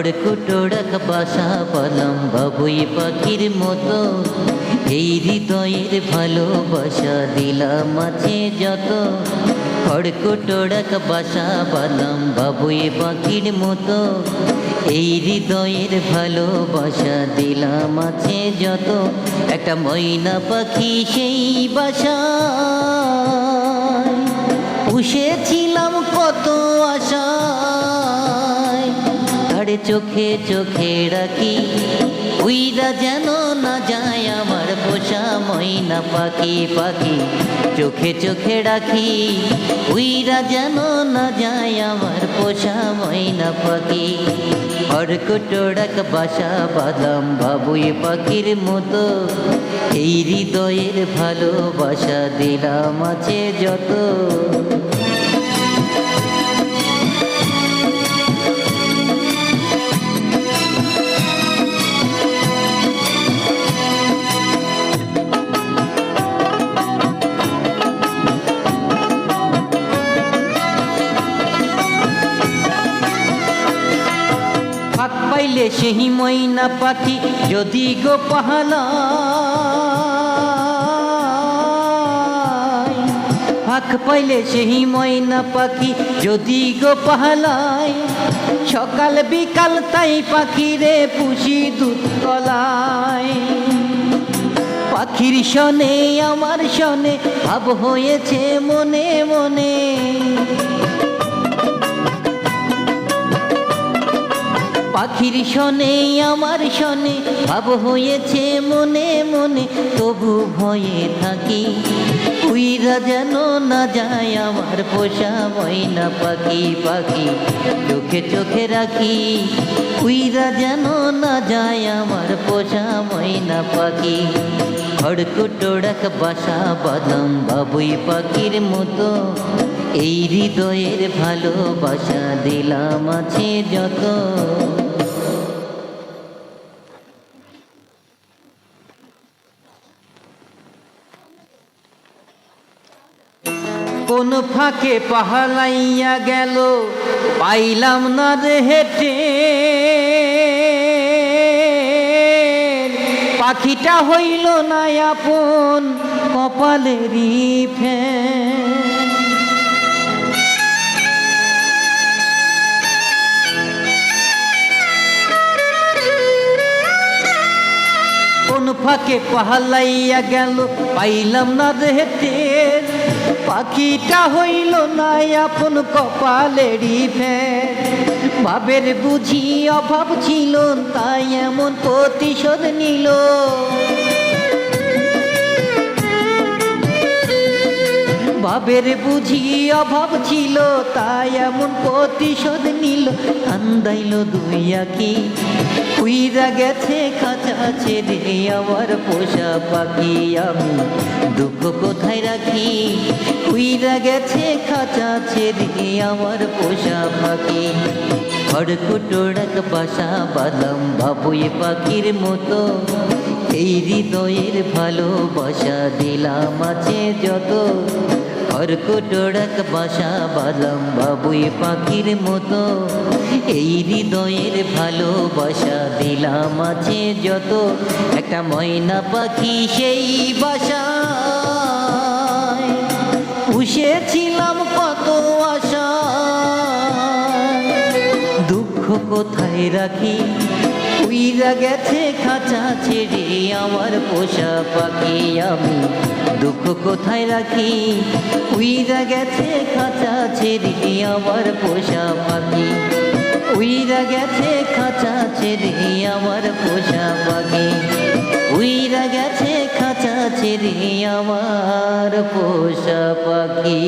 খড়কুটোড়াক বাসা পালাম বাবুই পাখির মতো, এই হৃদয়ের ভালোবাসা দিলাম আছে যত। খড়কুটোড়াক বাসা পালাম বাবুই পাখির মতো, এই হৃদয়ের ভালোবাসা দিলাম আছে যত। একটা ময়না পাখি সেই বাসায় পুষেছিলাম কত আশায়, তারে চোখে চোখে রাখি উইরা যেন না যায় আমার পোষা ময়না পাখি। পাখি চোখে চোখে রাখি উইরা যেন না যায় আমার পোষা ময়না পাখি। খড়কুটোড়াক বাসা বাঁধলাম বাবুই পাখির মতো, এই হৃদয়ের ভালোবাসা দিলাম আছে যত। ফাঁক পাইলে সেই ময়না পাখি যদি গো পাহালায়, ফাঁক পাইলে সেই ময়না পাখি যদি গো পাহালায়, সকাল বিকাল তাই পাখিরে পুষি দুধ কলায়। পাখির শনে আমার শনে ভাব হয়েছে মনে মনে, পাখির শনে আমার শনে ভাব হয়েছে মনে মনে। তবু ভয়ে থাকি উইরা যেন না যায় আমার পোষা ময়না পাখি। পাখি চোখে চোখে রাখি উইরা যেন না যায় আমার পোষা ময়না পাখি। খড়কুটোড়াক বাসা বাঁধলাম বাবুই পাখির মতো, এই হৃদয়ের ভালোবাসা দিলাম আছে যত। কোন ফাঁকে পাহালাইয়া গেল পাইলাম না রে হেঁটে, পাখিটা হইল না আপন কপালেরই ফ্যান। কোন ফাঁকে পাহালাইয়া গেল পাইলাম না রে হেঁটে, পাখিটা হইল না আপন কপালেরই ফ্যান। ভাবের বুঝি অভাব ছিল তাই এমন প্রতিশোধ নিল, ভাবের বুঝি অভাব ছিল তাই এমন প্রতিশোধ নিল। কান্দাইল দুই আঁখি উইরা গেছে খাঁচা ছেড়ে আমার পোষা পাখি। আমি দুঃখ কোথায় রাখি উইরা গেছে খাঁচা ছেড়ে আমার পোষা পাখি। খড়কুটোড়াক বাসা বাঁধলাম বাবুই পাখির মতো, এই হৃদয়ের ভালোবাসা দিলাম আছে যত। খড়কুটোড়াক বাসা বাঁধলাম বাবুই পাখির মতো, এই হৃদয়ের ভালোবাসা দিলাম আছে যত। একটা ময়না পাখি সেই বাসায় পুষেছিলাম কত আশা, দুঃখ কোথায় রাখি উইরা গেছে খাঁচা ছেড়ে আমার পোষা পাখি। আমি দুঃখ কোথায় রাখি উইরা গেছে খাঁচা ছেড়ে আমার পোষা পাখি। উইরা গেছে খাঁচা ছেড়ে আমার পোষা পাখি, উইরা গেছে খাঁচা ছেড়ে আমার পোষা পাখি।